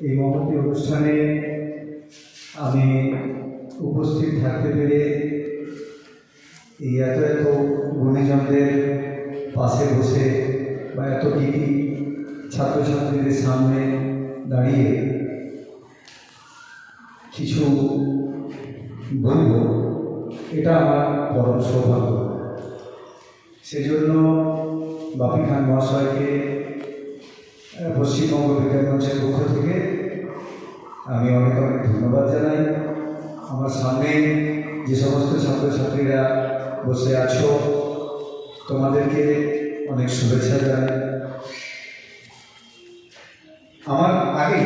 এই মহতী অনুষ্ঠানে আমি উপস্থিত থাকতে পেরে এই এত গুণীজনদের পাশে বসে বা এত কৃতি ছাত্রছাত্রীদের সামনে দাঁড়িয়ে কিছু বলব, এটা আমার পরম সৌভাগ্য। সেজন্য বাপি খান মহাশয়কে পশ্চিমবঙ্গ বিজ্ঞান মঞ্চের পক্ষ থেকে আমি অনেক অনেক ধন্যবাদ জানাই। আমার সামনে যে সমস্ত ছাত্রছাত্রীরা বসে আছো, তোমাদেরকে অনেক শুভেচ্ছা জানাই। আমার আগে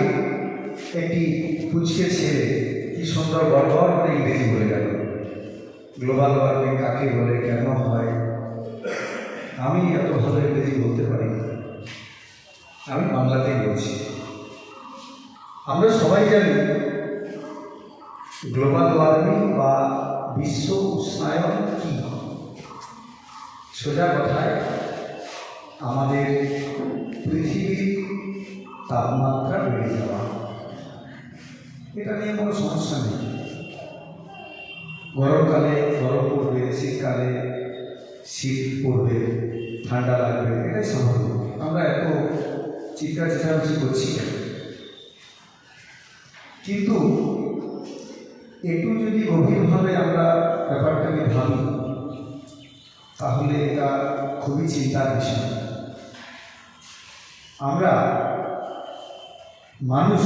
একটি পুচকে ছেলে কি সুন্দর গড়গড় করে ইংরেজি বলে গেল। গ্লোবাল ওয়ার্মিং কাকে বলে, কেন হয়? আমি এত ভালো ইংরেজি বলতে পারি না, আমি বাংলাতেই বলছি। আমরা সবাই জানি গ্লোবাল ওয়ার্মিং বা বিশ্ব উষ্ণায়ন কি। সোজা কথায় আমাদের পৃথিবীর তাপমাত্রা বেড়ে যাওয়া, এটা নিয়ে কোনো সমস্যা নেই। গরমকালে গরম পড়বে, শীতকালে শীত পড়বে, ঠান্ডা লাগবে, এটাই স্বাভাবিক। আমরা এত চিৎকার চেঁচামেচি করছি, কিন্তু একটু যদি গভীরভাবে আমরা ব্যাপারটাকে ভাবি তাহলে এটা খুবই চিন্তার বিষয়। আমরা মানুষ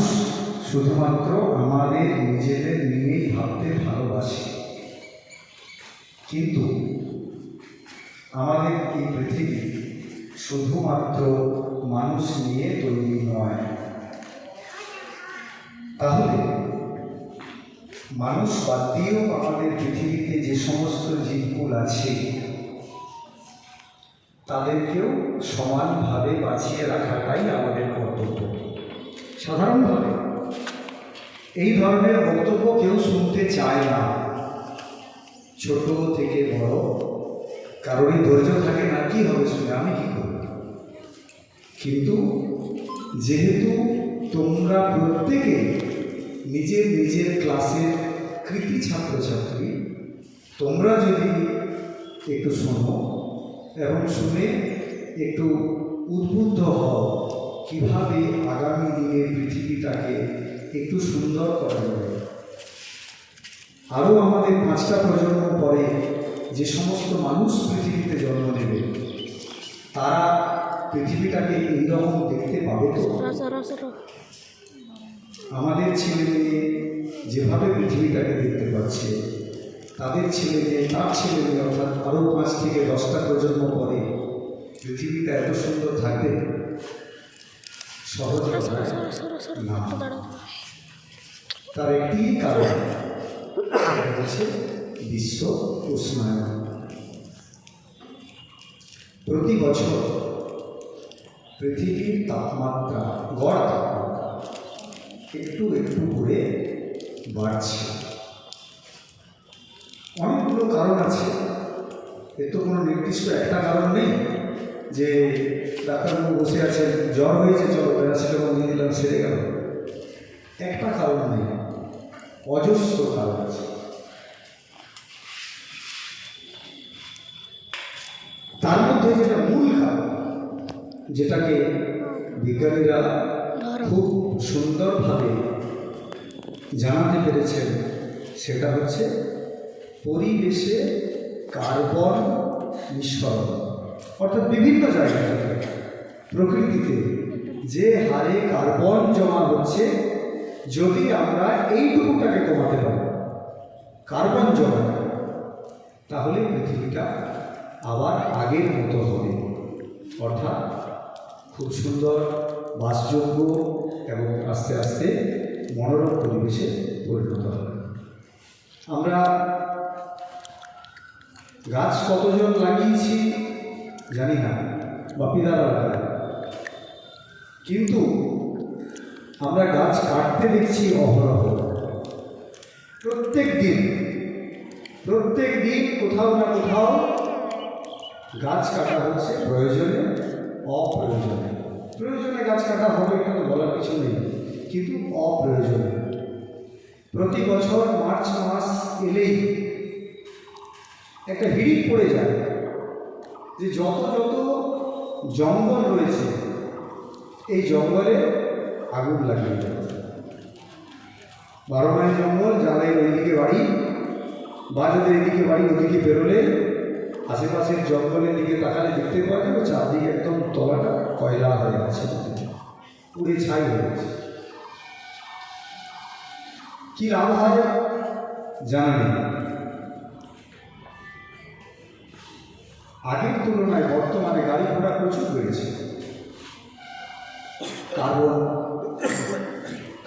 শুধুমাত্র আমাদের নিজেদের নিয়েই ভাবতে ভালোবাসি, কিন্তু আমাদের এই পৃথিবী শুধুমাত্র মানুষ নিয়ে তৈরি নয়। তাহলে মানুষ বাদ দিয়েও আমাদের পৃথিবীতে যে সমস্ত জীবকুল আছে তাদেরকেও সমানভাবে বাঁচিয়ে রাখাটাই আমাদের কর্তব্য। সাধারণভাবে এই ধরনের বক্তব্য কেউ শুনতে চায় না, ছোট থেকে বড় কারোরই ধৈর্য থাকে না, কি হবে শুনে, আমি কি করব। কিন্তু যেহেতু তোমরা প্রত্যেকে নিজের নিজের ক্লাসের কৃতি ছাত্রছাত্রী, তোমরা যদি একটু শোনো এবং শুনে একটু উদ্বুদ্ধ হও কীভাবে আগামী দিনের পৃথিবীটাকে একটু সুন্দর করা যাবে। আরও আমাদের 5টা প্রজন্ম পরে যে সমস্ত মানুষ পৃথিবীতে জন্ম নেবে তারা পৃথিবীটাকে এইরকম দেখতে পাবে তো? আমাদের ছেলে মেয়ে যেভাবে পৃথিবীটাকে দেখতে পাচ্ছে, তাদের ছেলে মেয়ে, তার ছেলে মেয়ে, অর্থাৎ আরও 5 থেকে 10টা প্রজন্ম পরে পৃথিবীটা এত সুন্দর থাকবে? সহজ না। তার একটি কারণ হচ্ছে বিশ্ব উষ্ণায়ন। প্রতি বছর পৃথিবীর তাপমাত্রা, গড় তাপমাত্রা একটু একটু করে বাড়ছে। অনেকগুলো কারণ আছে, এর তো কোনো নির্দিষ্ট একটা কারণ নেই যে ডাক্তারবাবু বসে আছেন, জ্বর হয়েছে, চলো প্যারাসিটামল নিয়ে দিলাম, সেরে গেল। একটা কারণ নেই, অজস্র কারণ আছে। তার মধ্যে যেটা মূল কারণ, যেটাকে বিজ্ঞানীরা খুব সুন্দরভাবে জানাতে পেরেছেন, সেটা হচ্ছে পরিবেশে কার্বন নিঃসরণ। অর্থাৎ বিভিন্ন জায়গায় প্রকৃতিতে যে হারে কার্বন জমা হচ্ছে, যদি আমরা এইটুকুটাকে কমাতে পারি, কার্বন জমা, তাহলে পৃথিবীটা আবার আগের মতো হবে। অর্থাৎ খুব সুন্দর, বাসযোগ্য এবং আস্তে আস্তে মনোরম পরিবেশে পরিণত হবে। আমরা গাছ কতজন লাগিয়েছি জানি না, বাপিদারা লাগায়, কিন্তু আমরা গাছ কাটতে দেখছি অহরহ। প্রত্যেক দিন কোথাও না কোথাও গাছ কাটা হচ্ছে, প্রয়োজনে অপ্রয়োজনে। প্রয়োজনে গাছ কাটা হবে, এটা তো বলার কিছু নেই, কিন্তু অপ্রয়োজনীয়। প্রতি বছর মার্চ মাস এলেই একটা হিড়িক পড়ে যায় যে যত যত জঙ্গল রয়েছে এই জঙ্গলে আগুন লাগিয়ে দেয়। 12 মাইল জঙ্গল, যাদের ওইদিকে বাড়ি বা যাদের এদিকে বাড়ি ওদিকে বেরোলে আশেপাশের জঙ্গলের দিকে তাকালে দেখতে পাওয়া যাবে চারদিকে একদম তলাটা কয়লা হয়ে গেছে, পুড়ে ছাই হয়ে গেছে। কি লাভ হয় জানা নেই। আগের তুলনায় বর্তমানে গাড়ি ঘোড়া প্রচুর বেড়েছে,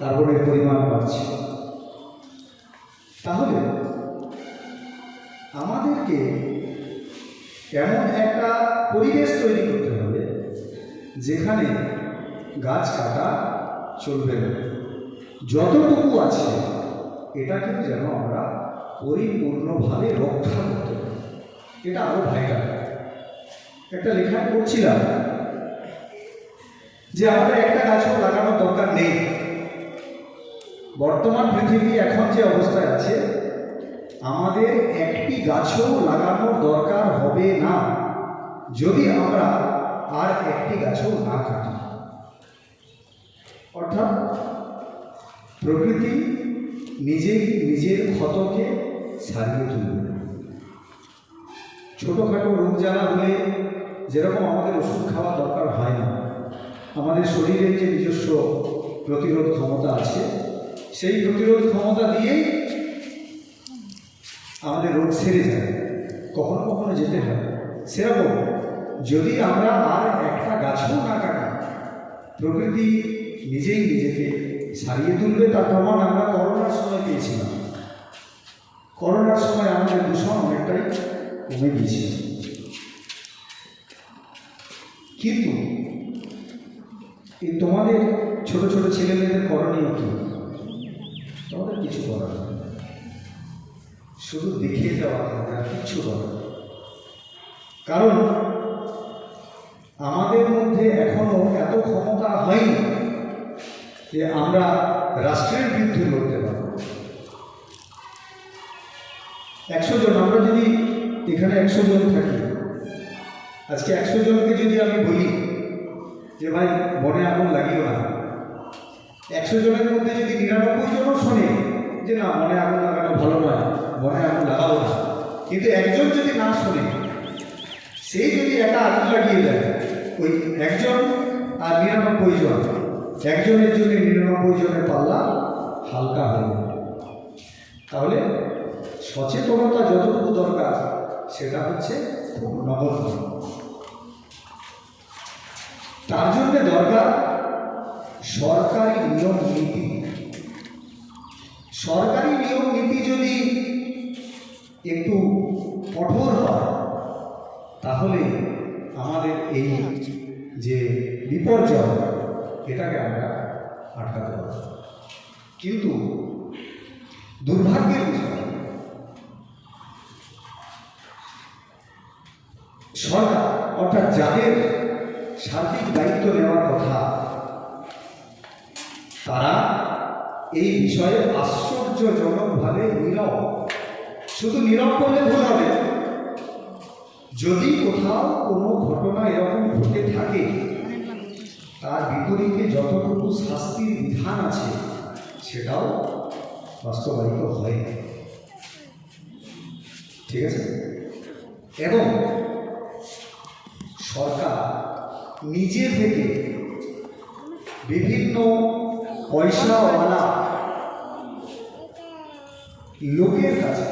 কার্বনের পরিমাণ বাড়ছে। তাহলে আমাদেরকে এমন একটা পরিবেশ তৈরি করতে হবে যেখানে গাছ কাটা চলবে না। যতটুকু আছে এটাকে যেন আমরা পরিপূর্ণভাবে রক্ষা করতে পারি, এটা আরো ভাইটাল। একটা লেখা করছিলাম যে আমাদের একটা গাছও লাগানোর দরকার নেই। বর্তমান পৃথিবী এখন যে অবস্থায় আছে আমাদের একটি গাছও লাগানোর দরকার হবে না যদি আমরা আর একটি গাছও না কাটি। অর্থাৎ প্রকৃতি নিজেই নিজের ক্ষতকে সারিয়ে তুলবে। ছোটোখাটো রোগ জ্বালা হলে যেরকম আমাদের ওষুধ খাওয়া দরকার হয় না, আমাদের শরীরের যে নিজস্ব প্রতিরোধ ক্ষমতা আছে সেই প্রতিরোধ ক্ষমতা দিয়েই আমাদের রোগ সেরে যায়, কখনো কখনো যেতে হয়। সেরকম যদি আমরা আর একটা গাছও না কাটি প্রকৃতি নিজেই নিজেকে সারিয়ে তুলবে। তার প্রমাণ আমরা করোনার সময় পেয়েছিলাম। করোনার সময় আমাদের দূষণ অনেকটাই কমে গিয়েছিল, কিন্তু এই তোমাদের ছোট ছোট ছেলেমেয়েদের করণীয় কি? তোমাদের কিছু করার নেই, শুধু দেখিয়ে যাওয়া হবে আর কিচ্ছু করার। কারণ আমাদের মধ্যে এখনো এত ক্ষমতা হয়নি যে আমরা রাষ্ট্রের বিরুদ্ধে লড়তে পারব। 100 জন, আমরা যদি এখানে 100 জন থাকি, আজকে 100 জনকে যদি আমি বলি যে ভাই মনে আগুন লাগিও না, 100 জনের মধ্যে যদি 99 জনও শোনে যে না মনে আগুন লাগানো ভালো নয়, মনে আগুন লাগাবো না, কিন্তু একজন যদি না শোনে, সেই যদি একটা আগুন লাগিয়ে দেয়, ওই একজন আর 99 জন, একজনের জন্য 99 জনের পাল্লা হালকা হয়ে যাবে। তাহলে সচেতনতা যতটুকু দরকার সেটা হচ্ছে নগণ্য। তার জন্য দরকার সরকারি নিয়ম নীতি। সরকারি নিয়ম নীতি যদি একটু কঠোর হয় তাহলে আমাদের এই যে বিপর্যয় এটাকে আমরা আটকাতে পারব। কিন্তু দুর্ভাগ্যের বিষয় সরকার অর্থাৎ যাদের সার্বিক দায়িত্ব নেওয়ার কথা তারা এই বিষয়ে আশ্চর্যজনকভাবে নীরব। শুধু নীরব করলে ভুল হবে। যদি কোথাও কোনো ঘটনা এরকম ঘটে থাকে তার বিপরীতে যতটুকু শাস্তির বিধান আছে সেটাও বাস্তবায়িত হয়। ঠিক আছে? এবং সরকার নিজে থেকে বিভিন্ন পয়সাওয়ালা লোকের কাছে